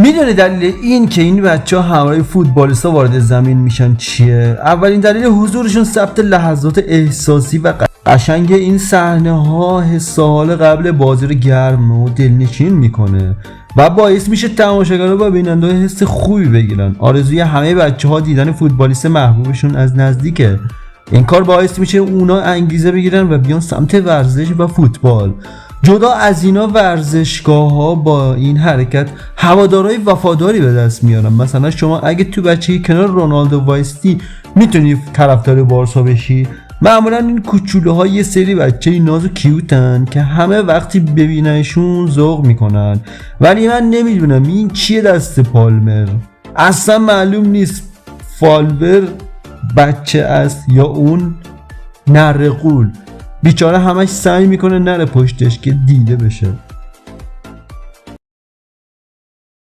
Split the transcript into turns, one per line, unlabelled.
میدونی دلیل این که این بچه ها همراه فوتبالیستا وارد زمین میشن چیه؟ اولین دلیل حضورشون ثبت لحظات احساسی و قشنگ این صحنه ها حس حال قبل بازی رو گرم و دلنشین میکنه و باعث میشه تماشاگرها و بیننده حس خوبی بگیرن. آرزوی همه بچه ها دیدن فوتبالیست محبوبشون از نزدیکه. این کار باعث میشه اونا انگیزه بگیرن و بیان سمت ورزش و فوتبال. جدا از اینا ورزشگاه ها با این حرکت هوادارهای وفاداری به دست میارن. مثلا شما اگه تو بچگی کنار رونالدو وایستی میتونی طرفدار بارسا بشی. معمولا این کوچولو ها یه سری بچه ناز و کیوتن که همه وقتی ببیننشون ذوق میکنن، ولی من نمیدونم این چیه دست پالمر. اصلا معلوم نیست فالور بچه است یا اون نره قول. بیچاره همش سعی میکنه نره پشتش که دیده بشه.